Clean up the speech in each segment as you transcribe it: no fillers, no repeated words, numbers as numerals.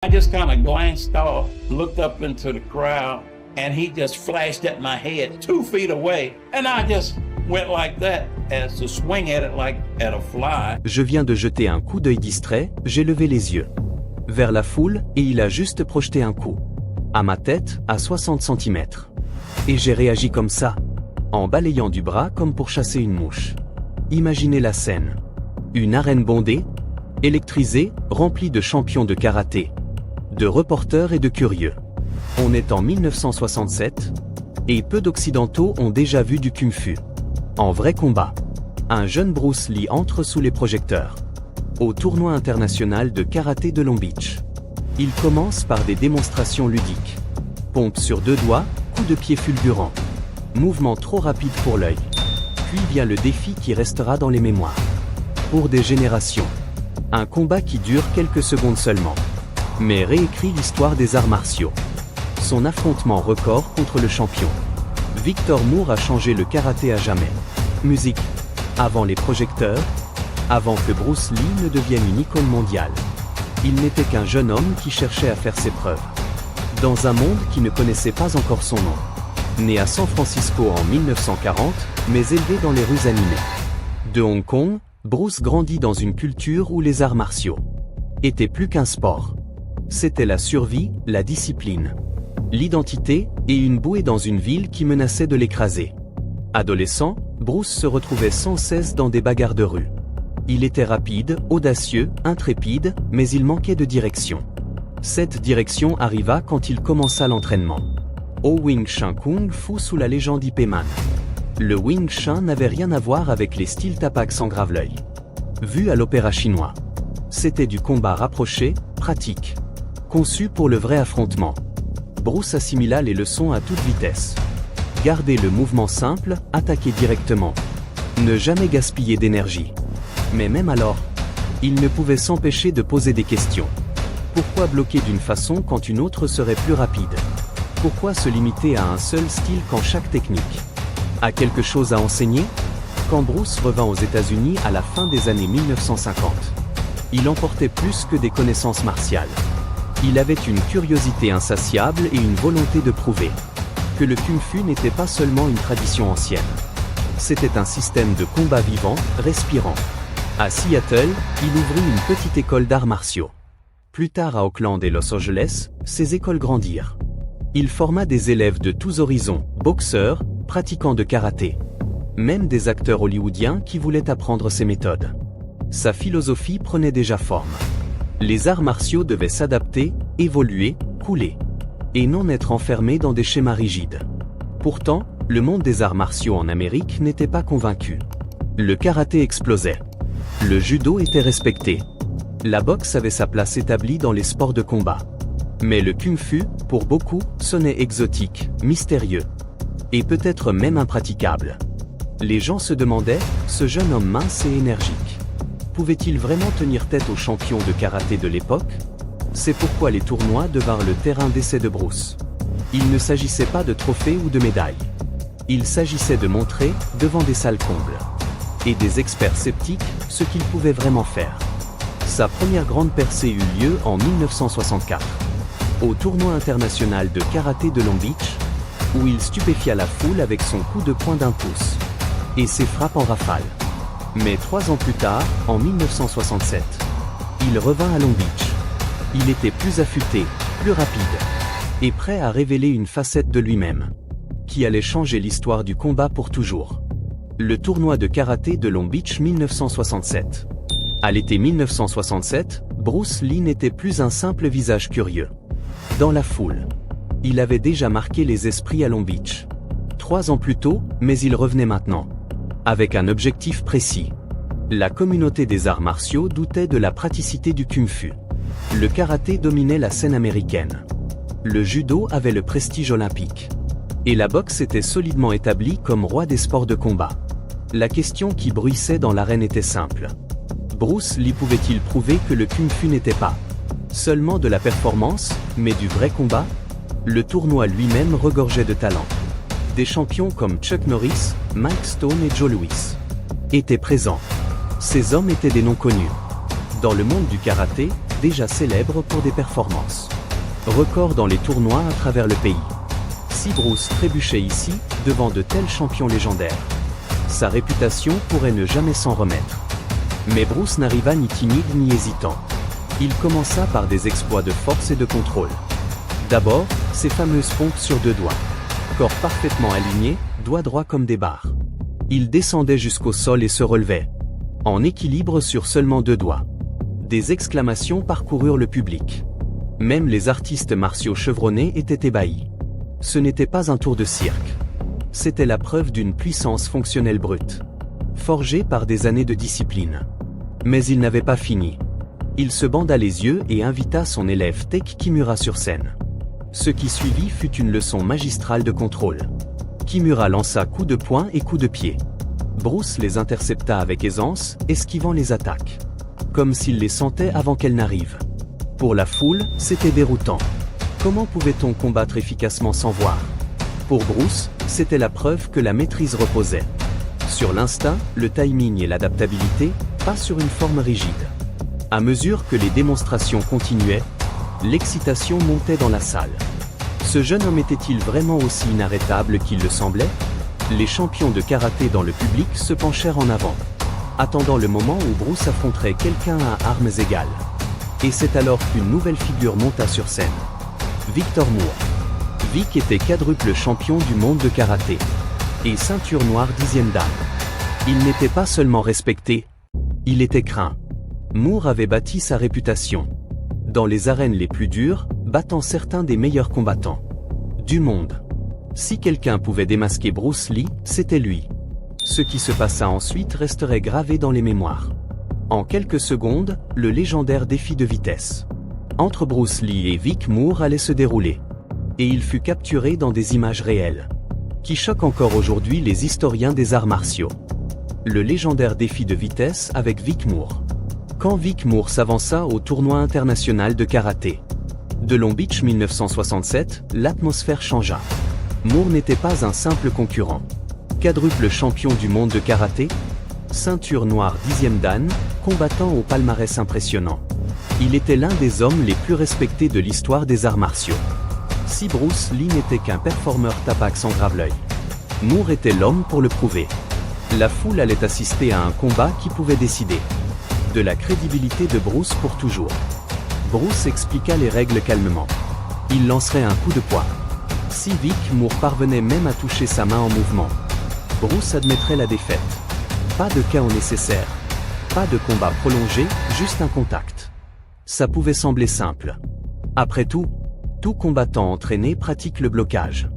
I just kind of glanced off, looked up into the crowd, and he just flashed at my head 2 feet away. And I just went like that as to swing at it like at a fly. Je viens de jeter un coup d'œil distrait, j'ai levé les yeux vers la foule et il a juste projeté un coup à ma tête, à 60 cm. Et j'ai réagi comme ça, en balayant du bras comme pour chasser une mouche. Imaginez la scène. Une arène bondée, électrisée, remplie de champions de karaté, de reporters et de curieux. On est en 1967, et peu d'occidentaux ont déjà vu du kung-fu. En vrai combat. Un jeune Bruce Lee entre sous les projecteurs. Au tournoi international de karaté de Long Beach. Il commence par des démonstrations ludiques. Pompe sur 2 doigts, coup de pied fulgurant. Mouvement trop rapide pour l'œil. Puis vient le défi qui restera dans les mémoires. Pour des générations. Un combat qui dure quelques secondes seulement. Mais réécrit l'histoire des arts martiaux. Son affrontement record contre le champion. Victor Moore a changé le karaté à jamais. Musique. Avant les projecteurs. Avant que Bruce Lee ne devienne une icône mondiale. Il n'était qu'un jeune homme qui cherchait à faire ses preuves. Dans un monde qui ne connaissait pas encore son nom. Né à San Francisco en 1940, mais élevé dans les rues animées de Hong Kong, Bruce grandit dans une culture où les arts martiaux étaient plus qu'un sport. C'était la survie, la discipline, l'identité, et une bouée dans une ville qui menaçait de l'écraser. Adolescent, Bruce se retrouvait sans cesse dans des bagarres de rue. Il était rapide, audacieux, intrépide, mais il manquait de direction. Cette direction arriva quand il commença l'entraînement. Au Wing Chun Kung Fu sous la légende Ip Man. Le Wing Chun n'avait rien à voir avec les styles Tapak sans grave-l'œil. Vu à l'opéra chinois. C'était du combat rapproché, pratique. Conçu pour le vrai affrontement. Bruce assimila les leçons à toute vitesse. Garder le mouvement simple, attaquer directement. Ne jamais gaspiller d'énergie. Mais même alors, il ne pouvait s'empêcher de poser des questions. Pourquoi bloquer d'une façon quand une autre serait plus rapide? Pourquoi se limiter à un seul style quand chaque technique a quelque chose à enseigner? Quand Bruce revint aux États-Unis à la fin des années 1950, il emportait plus que des connaissances martiales. Il avait une curiosité insatiable et une volonté de prouver que le kung-fu n'était pas seulement une tradition ancienne. C'était un système de combat vivant, respirant. À Seattle, il ouvrit une petite école d'arts martiaux. Plus tard à Oakland et Los Angeles, ses écoles grandirent. Il forma des élèves de tous horizons, boxeurs, pratiquants de karaté. Même des acteurs hollywoodiens qui voulaient apprendre ses méthodes. Sa philosophie prenait déjà forme. Les arts martiaux devaient s'adapter, évoluer, couler. Et non être enfermés dans des schémas rigides. Pourtant, le monde des arts martiaux en Amérique n'était pas convaincu. Le karaté explosait. Le judo était respecté. La boxe avait sa place établie dans les sports de combat. Mais le kung-fu, pour beaucoup, sonnait exotique, mystérieux. Et peut-être même impraticable. Les gens se demandaient, ce jeune homme mince et énergique, pouvait-il vraiment tenir tête aux champions de karaté de l'époque? C'est pourquoi les tournois devinrent le terrain d'essai de Bruce. Il ne s'agissait pas de trophées ou de médailles. Il s'agissait de montrer, devant des salles combles et des experts sceptiques, ce qu'il pouvait vraiment faire. Sa première grande percée eut lieu en 1964, au tournoi international de karaté de Long Beach, où il stupéfia la foule avec son coup de poing d'1 pouce et ses frappes en rafale. Mais 3 ans plus tard, en 1967, il revint à Long Beach. Il était plus affûté, plus rapide, et prêt à révéler une facette de lui-même, qui allait changer l'histoire du combat pour toujours. Le tournoi de karaté de Long Beach 1967. À l'été 1967, Bruce Lee n'était plus un simple visage curieux. Dans la foule, il avait déjà marqué les esprits à Long Beach. 3 ans plus tôt, mais il revenait maintenant. Avec un objectif précis. La communauté des arts martiaux doutait de la praticité du kung-fu. Le karaté dominait la scène américaine. Le judo avait le prestige olympique. Et la boxe était solidement établie comme roi des sports de combat. La question qui bruissait dans l'arène était simple. Bruce Lee pouvait-il prouver que le kung-fu n'était pas seulement de la performance, mais du vrai combat? Le tournoi lui-même regorgeait de talent. Des champions comme Chuck Norris, Mike Stone et Joe Louis étaient présents. Ces hommes étaient des noms connus. Dans le monde du karaté, déjà célèbre pour des performances. Record dans les tournois à travers le pays. Si Bruce trébuchait ici, devant de tels champions légendaires, sa réputation pourrait ne jamais s'en remettre. Mais Bruce n'arriva ni timide ni hésitant. Il commença par des exploits de force et de contrôle. D'abord, ses fameuses pompes sur 2 doigts. Corps parfaitement aligné, doigts droits comme des barres. Il descendait jusqu'au sol et se relevait, en équilibre sur seulement 2 doigts. Des exclamations parcoururent le public. Même les artistes martiaux chevronnés étaient ébahis. Ce n'était pas un tour de cirque. C'était la preuve d'une puissance fonctionnelle brute, forgée par des années de discipline. Mais il n'avait pas fini. Il se banda les yeux et invita son élève Tech Kimura sur scène. Ce qui suivit fut une leçon magistrale de contrôle. Kimura lança coups de poing et coups de pied. Bruce les intercepta avec aisance, esquivant les attaques, comme s'il les sentait avant qu'elles n'arrivent. Pour la foule, c'était déroutant. Comment pouvait-on combattre efficacement sans voir? Pour Bruce, c'était la preuve que la maîtrise reposait sur l'instinct, le timing et l'adaptabilité, pas sur une forme rigide. À mesure que les démonstrations continuaient, l'excitation montait dans la salle. Ce jeune homme était-il vraiment aussi inarrêtable qu'il le semblait? Les champions de karaté dans le public se penchèrent en avant, attendant le moment où Bruce affronterait quelqu'un à armes égales. Et c'est alors qu'une nouvelle figure monta sur scène. Victor Moore. Vic était quadruple champion du monde de karaté et ceinture noire 10e dan. Il n'était pas seulement respecté, il était craint. Moore avait bâti sa réputation dans les arènes les plus dures, battant certains des meilleurs combattants du monde. Si quelqu'un pouvait démasquer Bruce Lee, c'était lui. Ce qui se passa ensuite resterait gravé dans les mémoires. En quelques secondes, le légendaire défi de vitesse entre Bruce Lee et Vic Moore allait se dérouler. Et il fut capturé dans des images réelles, qui choquent encore aujourd'hui les historiens des arts martiaux. Le légendaire défi de vitesse avec Vic Moore. Quand Vic Moore s'avança au tournoi international de karaté de Long Beach 1967, l'atmosphère changea. Moore n'était pas un simple concurrent. Quadruple champion du monde de karaté, ceinture noire 10e dan, combattant au palmarès impressionnant. Il était l'un des hommes les plus respectés de l'histoire des arts martiaux. Si Bruce Lee n'était qu'un performeur tapac sans grave l'œil, Moore était l'homme pour le prouver. La foule allait assister à un combat qui pouvait décider de la crédibilité de Bruce pour toujours. Bruce expliqua les règles calmement. Il lancerait un coup de poing. Si Vic Moore parvenait même à toucher sa main en mouvement, Bruce admettrait la défaite. Pas de chaos nécessaire. Pas de combat prolongé, juste un contact. Ça pouvait sembler simple. Après tout combattant entraîné pratique le blocage.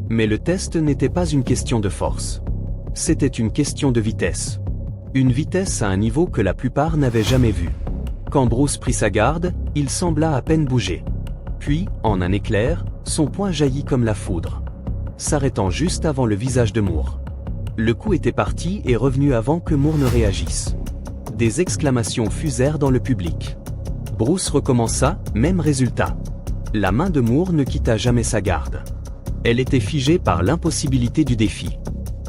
Mais le test n'était pas une question de force. C'était une question de vitesse. Une vitesse à un niveau que la plupart n'avaient jamais vu. Quand Bruce prit sa garde, il sembla à peine bouger. Puis, en un éclair, son poing jaillit comme la foudre, s'arrêtant juste avant le visage de Moore. Le coup était parti et revenu avant que Moore ne réagisse. Des exclamations fusèrent dans le public. Bruce recommença, même résultat. La main de Moore ne quitta jamais sa garde. Elle était figée par l'impossibilité du défi.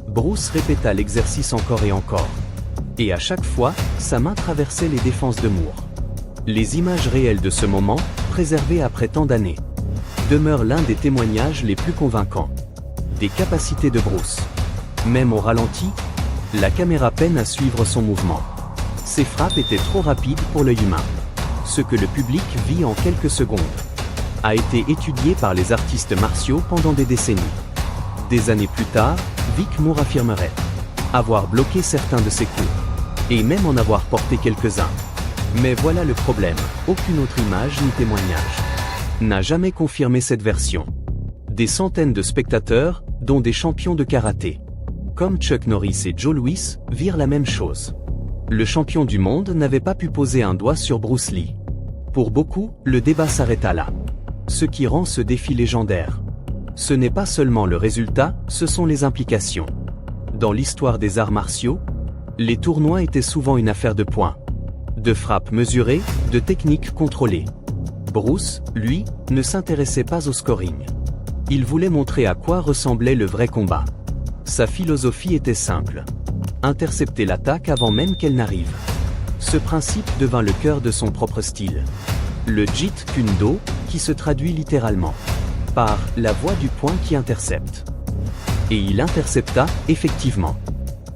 Bruce répéta l'exercice encore et encore. Et à chaque fois, sa main traversait les défenses de Moore. Les images réelles de ce moment, préservées après tant d'années, demeurent l'un des témoignages les plus convaincants des capacités de Bruce. Même au ralenti, la caméra peine à suivre son mouvement. Ses frappes étaient trop rapides pour l'œil humain. Ce que le public vit en quelques secondes a été étudié par les artistes martiaux pendant des décennies. Des années plus tard, Vic Moore affirmerait avoir bloqué certains de ses coups, et même en avoir porté quelques-uns. Mais voilà le problème, aucune autre image ni témoignage n'a jamais confirmé cette version. Des centaines de spectateurs, dont des champions de karaté, comme Chuck Norris et Joe Louis, virent la même chose. Le champion du monde n'avait pas pu poser un doigt sur Bruce Lee. Pour beaucoup, le débat s'arrêta là. Ce qui rend ce défi légendaire, ce n'est pas seulement le résultat, ce sont les implications. Dans l'histoire des arts martiaux, les tournois étaient souvent une affaire de points, de frappes mesurées, de techniques contrôlées. Bruce, lui, ne s'intéressait pas au scoring. Il voulait montrer à quoi ressemblait le vrai combat. Sa philosophie était simple. Intercepter l'attaque avant même qu'elle n'arrive. Ce principe devint le cœur de son propre style. le Jeet Kune Do, qui se traduit littéralement par la voie du point qui intercepte. Et il intercepta, effectivement.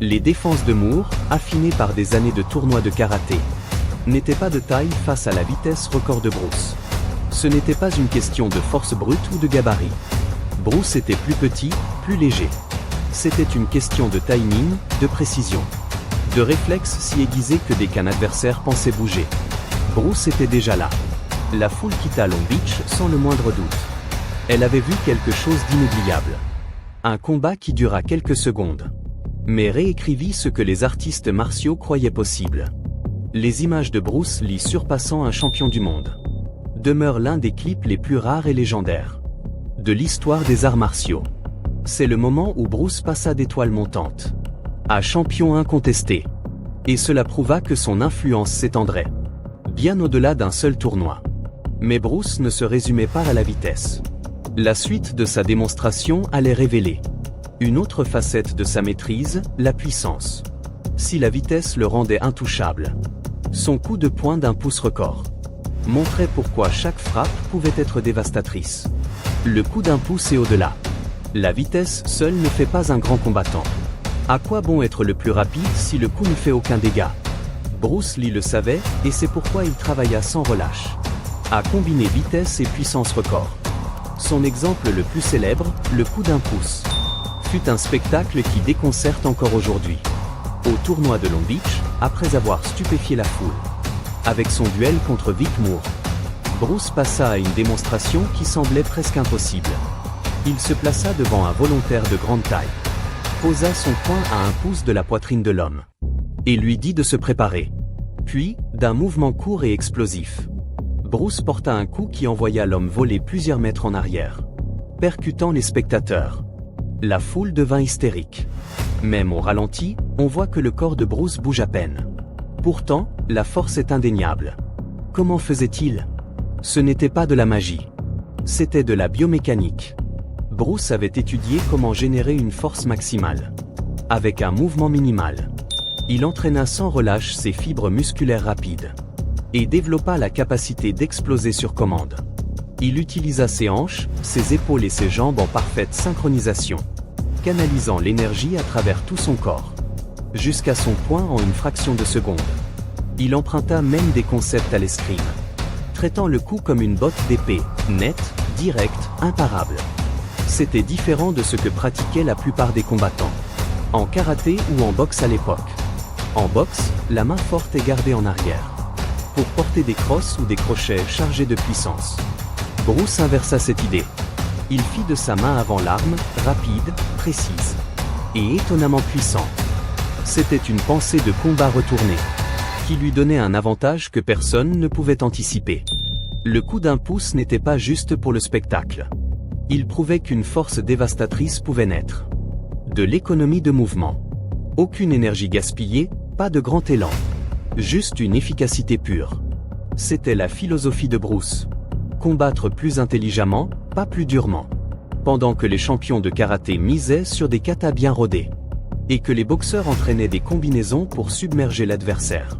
Les défenses de Moore, affinées par des années de tournois de karaté, n'étaient pas de taille face à la vitesse record de Bruce. Ce n'était pas une question de force brute ou de gabarit. Bruce était plus petit, plus léger. C'était une question de timing, de précision, de réflexe si aiguisé que dès qu'un adversaire pensait bouger, Bruce était déjà là. La foule quitta Long Beach sans le moindre doute. Elle avait vu quelque chose d'inoubliable. Un combat qui dura quelques secondes, mais réécrivit ce que les artistes martiaux croyaient possible. Les images de Bruce Lee surpassant un champion du monde demeurent l'un des clips les plus rares et légendaires de l'histoire des arts martiaux. C'est le moment où Bruce passa d'étoile montante à champion incontesté. Et cela prouva que son influence s'étendrait bien au-delà d'un seul tournoi. Mais Bruce ne se résumait pas à la vitesse. La suite de sa démonstration allait révéler une autre facette de sa maîtrise, la puissance. Si la vitesse le rendait intouchable, son coup de poing d'un pouce record montrait pourquoi chaque frappe pouvait être dévastatrice. Le coup d'un pouce et au-delà. La vitesse seule ne fait pas un grand combattant. À quoi bon être le plus rapide si le coup ne fait aucun dégât? Bruce Lee le savait, et c'est pourquoi il travailla sans relâche à combiner vitesse et puissance record. Son exemple le plus célèbre, le coup d'un pouce, fut un spectacle qui déconcerte encore aujourd'hui. Au tournoi de Long Beach, après avoir stupéfié la foule avec son duel contre Vic Moore, Bruce passa à une démonstration qui semblait presque impossible. Il se plaça devant un volontaire de grande taille, posa son poing à un pouce de la poitrine de l'homme, et lui dit de se préparer. Puis, d'un mouvement court et explosif, Bruce porta un coup qui envoya l'homme voler plusieurs mètres en arrière, percutant les spectateurs. La foule devint hystérique. Même au ralenti, on voit que le corps de Bruce bouge à peine. Pourtant, la force est indéniable. Comment faisait-il? Ce n'était pas de la magie. C'était de la biomécanique. Bruce avait étudié comment générer une force maximale, avec un mouvement minimal. Il entraîna sans relâche ses fibres musculaires rapides, et développa la capacité d'exploser sur commande. Il utilisa ses hanches, ses épaules et ses jambes en parfaite synchronisation, canalisant l'énergie à travers tout son corps, jusqu'à son poing en une fraction de seconde. Il emprunta même des concepts à l'escrime, traitant le coup comme une botte d'épée, nette, directe, imparable. C'était différent de ce que pratiquaient la plupart des combattants, en karaté ou en boxe à l'époque. En boxe, la main forte est gardée en arrière, pour porter des crosses ou des crochets chargés de puissance. Bruce inversa cette idée. Il fit de sa main avant l'arme, rapide, précise, et étonnamment puissante. C'était une pensée de combat retournée, qui lui donnait un avantage que personne ne pouvait anticiper. Le coup d'un pouce n'était pas juste pour le spectacle. Il prouvait qu'une force dévastatrice pouvait naître de l'économie de mouvement. Aucune énergie gaspillée, pas de grand élan. Juste une efficacité pure. C'était la philosophie de Bruce. Combattre plus intelligemment, pas plus durement. Pendant que les champions de karaté misaient sur des katas bien rodés, et que les boxeurs entraînaient des combinaisons pour submerger l'adversaire,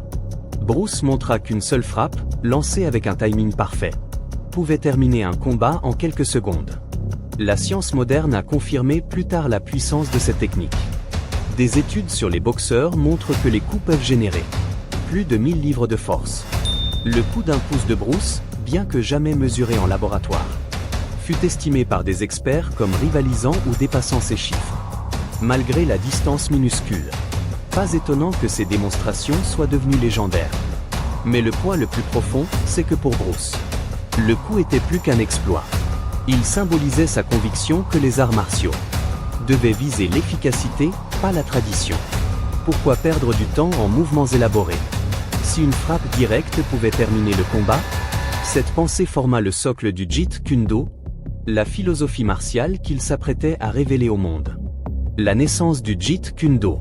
Bruce montra qu'une seule frappe, lancée avec un timing parfait, pouvait terminer un combat en quelques secondes. La science moderne a confirmé plus tard la puissance de cette technique. Des études sur les boxeurs montrent que les coups peuvent générer plus de 1000 livres de force. Le coup d'un pouce de Bruce, bien que jamais mesuré en laboratoire, fut estimé par des experts comme rivalisant ou dépassant ces chiffres. Malgré la distance minuscule, pas étonnant que ces démonstrations soient devenues légendaires. Mais le poids le plus profond, c'est que pour Bruce, le coup était plus qu'un exploit. Il symbolisait sa conviction que les arts martiaux devaient viser l'efficacité, pas la tradition. Pourquoi perdre du temps en mouvements élaborés? Si une frappe directe pouvait terminer le combat, cette pensée forma le socle du Jeet Kune Do, la philosophie martiale qu'il s'apprêtait à révéler au monde. La naissance du Jeet Kune Do.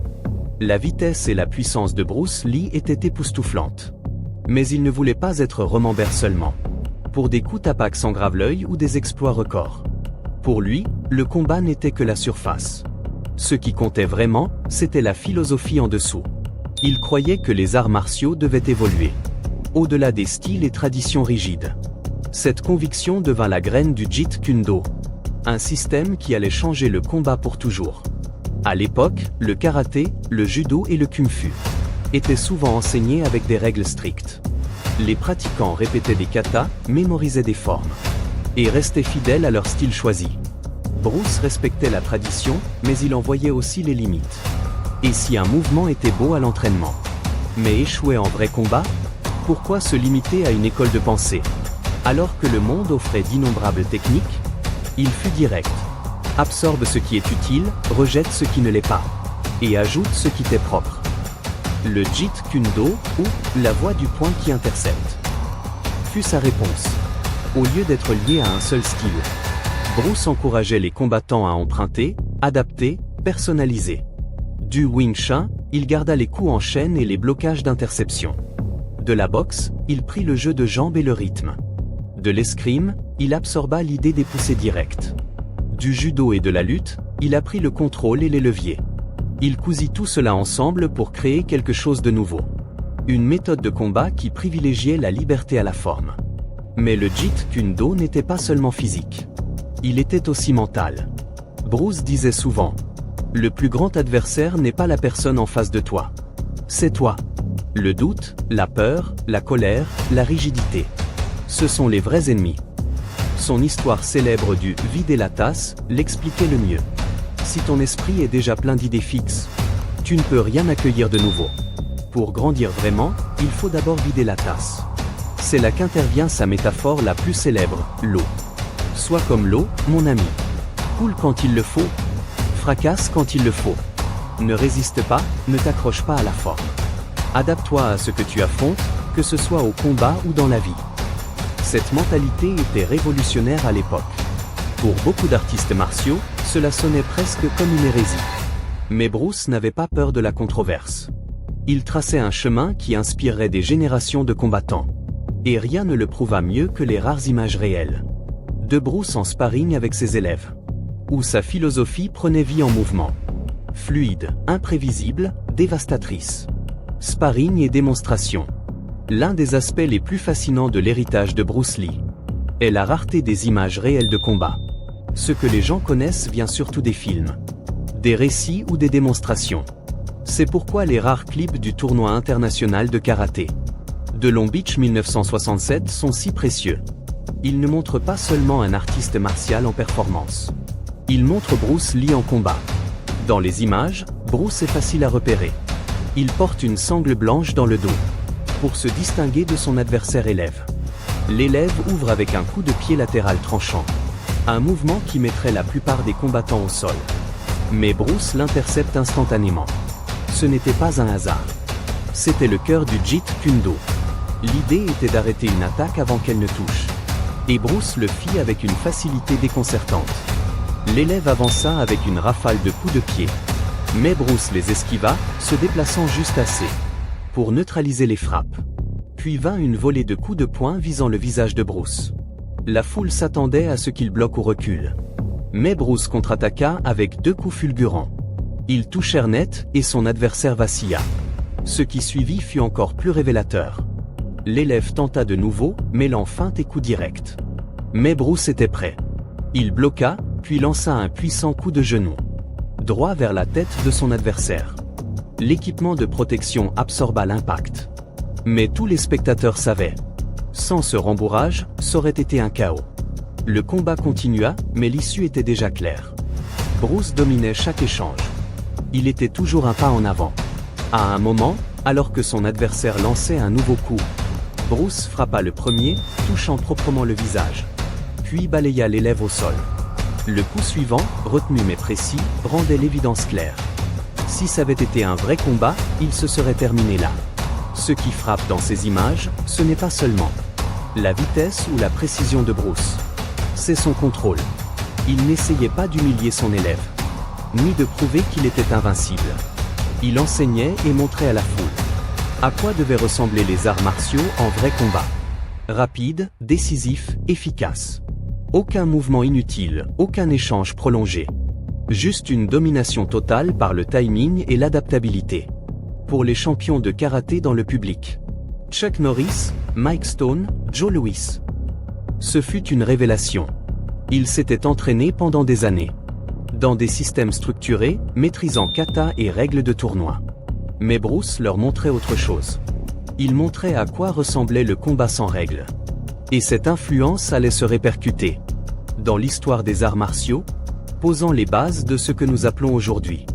La vitesse et la puissance de Bruce Lee étaient époustouflantes. Mais il ne voulait pas être Remember seulement, pour des coups tapacs sans grave l'œil ou des exploits records. Pour lui, le combat n'était que la surface. Ce qui comptait vraiment, c'était la philosophie en dessous. Il croyait que les arts martiaux devaient évoluer au-delà des styles et traditions rigides. Cette conviction devint la graine du Jeet Kune Do, un système qui allait changer le combat pour toujours. À l'époque, le karaté, le judo et le kung-fu étaient souvent enseignés avec des règles strictes. Les pratiquants répétaient des katas, mémorisaient des formes et restaient fidèles à leur style choisi. Bruce respectait la tradition, mais il en voyait aussi les limites. Et si un mouvement était beau à l'entraînement, mais échouait en vrai combat, pourquoi se limiter à une école de pensée? Alors que le monde offrait d'innombrables techniques, il fut direct. Absorbe ce qui est utile, rejette ce qui ne l'est pas, et ajoute ce qui t'est propre. Le Jeet Kune Do, ou la voie du point qui intercepte, fut sa réponse. Au lieu d'être lié à un seul style, Bruce encourageait les combattants à emprunter, adapter, personnaliser. Du Wing Chun, il garda les coups en chaîne et les blocages d'interception. De la boxe, il prit le jeu de jambes et le rythme. De l'escrime, il absorba l'idée des poussées directes. Du judo et de la lutte, il apprit le contrôle et les leviers. Il cousit tout cela ensemble pour créer quelque chose de nouveau. Une méthode de combat qui privilégiait la liberté à la forme. Mais le Jeet Kune Do n'était pas seulement physique. Il était aussi mental. Bruce disait souvent, « Le plus grand adversaire n'est pas la personne en face de toi. C'est toi. » Le doute, la peur, la colère, la rigidité. Ce sont les vrais ennemis. Son histoire célèbre du « vider la tasse » l'expliquait le mieux. Si ton esprit est déjà plein d'idées fixes, tu ne peux rien accueillir de nouveau. Pour grandir vraiment, il faut d'abord vider la tasse. C'est là qu'intervient sa métaphore la plus célèbre, l'eau. Sois comme l'eau, mon ami. Coule quand il le faut, fracasse quand il le faut. Ne résiste pas, ne t'accroche pas à la forme. Adapte-toi à ce que tu affrontes, que ce soit au combat ou dans la vie. Cette mentalité était révolutionnaire à l'époque. Pour beaucoup d'artistes martiaux, cela sonnait presque comme une hérésie. Mais Bruce n'avait pas peur de la controverse. Il traçait un chemin qui inspirerait des générations de combattants. Et rien ne le prouva mieux que les rares images réelles de Bruce en sparring avec ses élèves, où sa philosophie prenait vie en mouvement. Fluide, imprévisible, dévastatrice. Sparring et démonstration. L'un des aspects les plus fascinants de l'héritage de Bruce Lee est la rareté des images réelles de combat. Ce que les gens connaissent vient surtout des films, des récits ou des démonstrations. C'est pourquoi les rares clips du tournoi international de karaté de Long Beach 1967 sont si précieux. Ils ne montrent pas seulement un artiste martial en performance. Ils montrent Bruce Lee en combat. Dans les images, Bruce est facile à repérer. Il porte une sangle blanche dans le dos, pour se distinguer de son adversaire élève. L'élève ouvre avec un coup de pied latéral tranchant, un mouvement qui mettrait la plupart des combattants au sol. Mais Bruce l'intercepte instantanément. Ce n'était pas un hasard. C'était le cœur du Jeet Kune Do. L'idée était d'arrêter une attaque avant qu'elle ne touche. Et Bruce le fit avec une facilité déconcertante. L'élève avança avec une rafale de coups de pied. Mais Bruce les esquiva, se déplaçant juste assez pour neutraliser les frappes. Puis vint une volée de coups de poing visant le visage de Bruce. La foule s'attendait à ce qu'il bloque ou recule. Mais Bruce contre-attaqua avec 2 coups fulgurants. Ils touchèrent net et son adversaire vacilla. Ce qui suivit fut encore plus révélateur. L'élève tenta de nouveau, mêlant feinte et coup direct. Mais Bruce était prêt. Il bloqua, puis lança un puissant coup de genou, droit vers la tête de son adversaire. L'équipement de protection absorba l'impact. Mais tous les spectateurs savaient. Sans ce rembourrage, ça aurait été un chaos. Le combat continua, mais l'issue était déjà claire. Bruce dominait chaque échange. Il était toujours un pas en avant. À un moment, alors que son adversaire lançait un nouveau coup, Bruce frappa le premier, touchant proprement le visage. Puis balaya l'élève au sol. Le coup suivant, retenu mais précis, rendait l'évidence claire. Si ça avait été un vrai combat, il se serait terminé là. Ce qui frappe dans ces images, ce n'est pas seulement la vitesse ou la précision de Bruce. C'est son contrôle. Il n'essayait pas d'humilier son élève, ni de prouver qu'il était invincible. Il enseignait et montrait à la foule à quoi devaient ressembler les arts martiaux en vrai combat. Rapide, décisif, efficace. Aucun mouvement inutile, aucun échange prolongé. Juste une domination totale par le timing et l'adaptabilité. Pour les champions de karaté dans le public, Chuck Norris, Mike Stone, Joe Louis. Ce fut une révélation. Il s'était entraîné pendant des années. Dans des systèmes structurés, maîtrisant kata et règles de tournoi. Mais Bruce leur montrait autre chose. Il montrait à quoi ressemblait le combat sans règles. Et cette influence allait se répercuter dans l'histoire des arts martiaux, posant les bases de ce que nous appelons aujourd'hui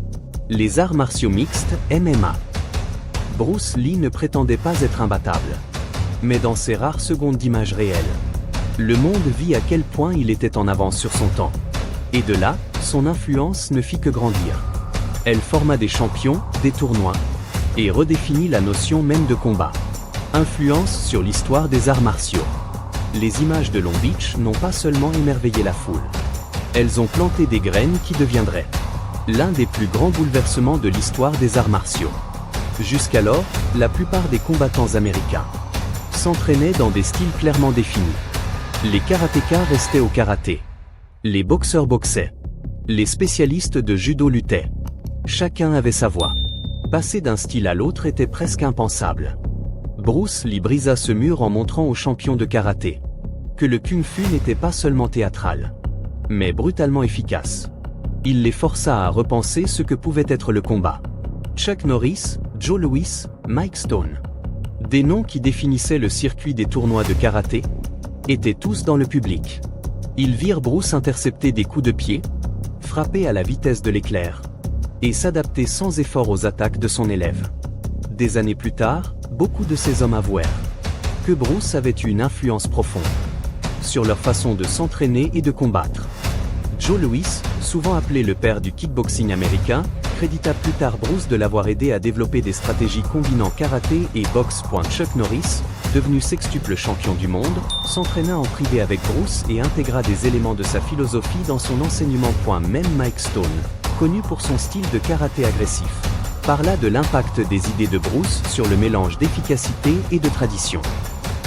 les arts martiaux mixtes, MMA. Bruce Lee ne prétendait pas être imbattable. Mais dans ces rares secondes d'image réelle, le monde vit à quel point il était en avance sur son temps. Et de là, son influence ne fit que grandir. Elle forma des champions, des tournois, et redéfinit la notion même de combat. Influence sur l'histoire des arts martiaux. Les images de Long Beach n'ont pas seulement émerveillé la foule. Elles ont planté des graines qui deviendraient l'un des plus grands bouleversements de l'histoire des arts martiaux. Jusqu'alors, la plupart des combattants américains s'entraînaient dans des styles clairement définis. Les karatékas restaient au karaté. Les boxeurs boxaient. Les spécialistes de judo luttaient. Chacun avait sa voix. Passer d'un style à l'autre était presque impensable. Bruce Lee brisa ce mur en montrant aux champions de karaté que le kung-fu n'était pas seulement théâtral, mais brutalement efficace. Il les força à repenser ce que pouvait être le combat. Chuck Norris, Joe Louis, Mike Stone. Des noms qui définissaient le circuit des tournois de karaté, étaient tous dans le public. Ils virent Bruce intercepter des coups de pied, frapper à la vitesse de l'éclair, et s'adapter sans effort aux attaques de son élève. Des années plus tard, beaucoup de ces hommes avouèrent que Bruce avait eu une influence profonde sur leur façon de s'entraîner et de combattre. Joe Louis, souvent appelé le père du kickboxing américain, crédita plus tard Bruce de l'avoir aidé à développer des stratégies combinant karaté et boxe. Chuck Norris, devenu sextuple champion du monde, s'entraîna en privé avec Bruce et intégra des éléments de sa philosophie dans son enseignement. Même Mike Stone, connu pour son style de karaté agressif, parla de l'impact des idées de Bruce sur le mélange d'efficacité et de tradition.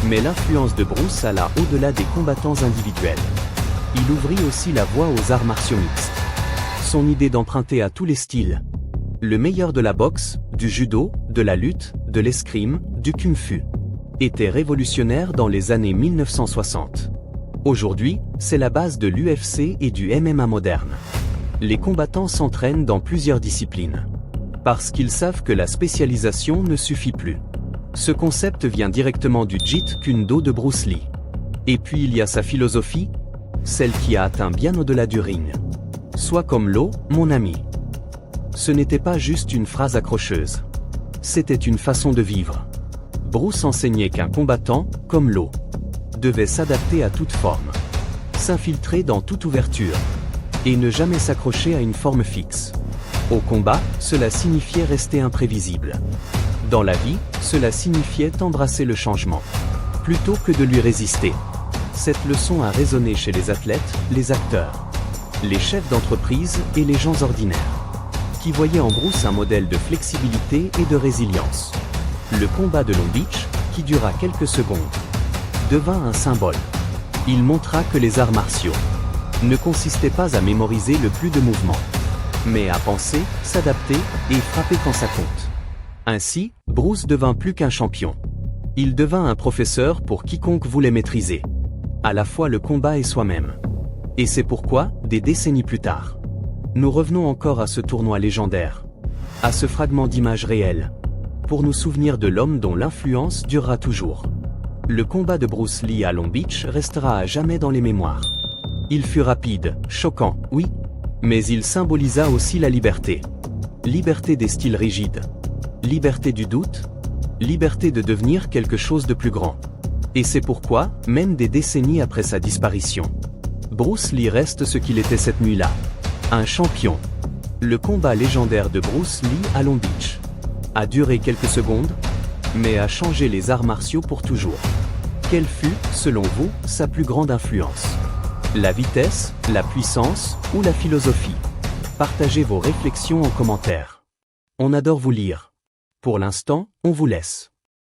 Mais l'influence de Bruce alla au-delà des combattants individuels. Il ouvrit aussi la voie aux arts martiaux mixtes. Son idée d'emprunter à tous les styles le meilleur de la boxe, du judo, de la lutte, de l'escrime, du kung-fu, était révolutionnaire dans les années 1960. Aujourd'hui, c'est la base de l'UFC et du MMA moderne. Les combattants s'entraînent dans plusieurs disciplines, parce qu'ils savent que la spécialisation ne suffit plus. Ce concept vient directement du Jeet Kune Do de Bruce Lee. Et puis il y a sa philosophie, celle qui a atteint bien au-delà du ring. Sois comme l'eau, mon ami. Ce n'était pas juste une phrase accrocheuse. C'était une façon de vivre. Bruce enseignait qu'un combattant, comme l'eau, devait s'adapter à toute forme, s'infiltrer dans toute ouverture, et ne jamais s'accrocher à une forme fixe. Au combat, cela signifiait rester imprévisible. Dans la vie, cela signifiait embrasser le changement, plutôt que de lui résister. Cette leçon a résonné chez les athlètes, les acteurs, les chefs d'entreprise et les gens ordinaires, qui voyaient en Bruce un modèle de flexibilité et de résilience. Le combat de Long Beach, qui dura quelques secondes, devint un symbole. Il montra que les arts martiaux ne consistaient pas à mémoriser le plus de mouvements, mais à penser, s'adapter et frapper quand ça compte. Ainsi, Bruce devint plus qu'un champion. Il devint un professeur pour quiconque voulait maîtriser à la fois le combat et soi-même. Et c'est pourquoi, des décennies plus tard, nous revenons encore à ce tournoi légendaire, à ce fragment d'image réelle, pour nous souvenir de l'homme dont l'influence durera toujours. Le combat de Bruce Lee à Long Beach restera à jamais dans les mémoires. Il fut rapide, choquant, oui, mais il symbolisa aussi la liberté. Liberté des styles rigides. Liberté du doute. Liberté de devenir quelque chose de plus grand. Et c'est pourquoi, même des décennies après sa disparition, Bruce Lee reste ce qu'il était cette nuit-là. Un champion. Le combat légendaire de Bruce Lee à Long Beach a duré quelques secondes, mais a changé les arts martiaux pour toujours. Quelle fut, selon vous, sa plus grande influence? La vitesse, la puissance ou la philosophie? Partagez vos réflexions en commentaire. On adore vous lire. Pour l'instant, on vous laisse.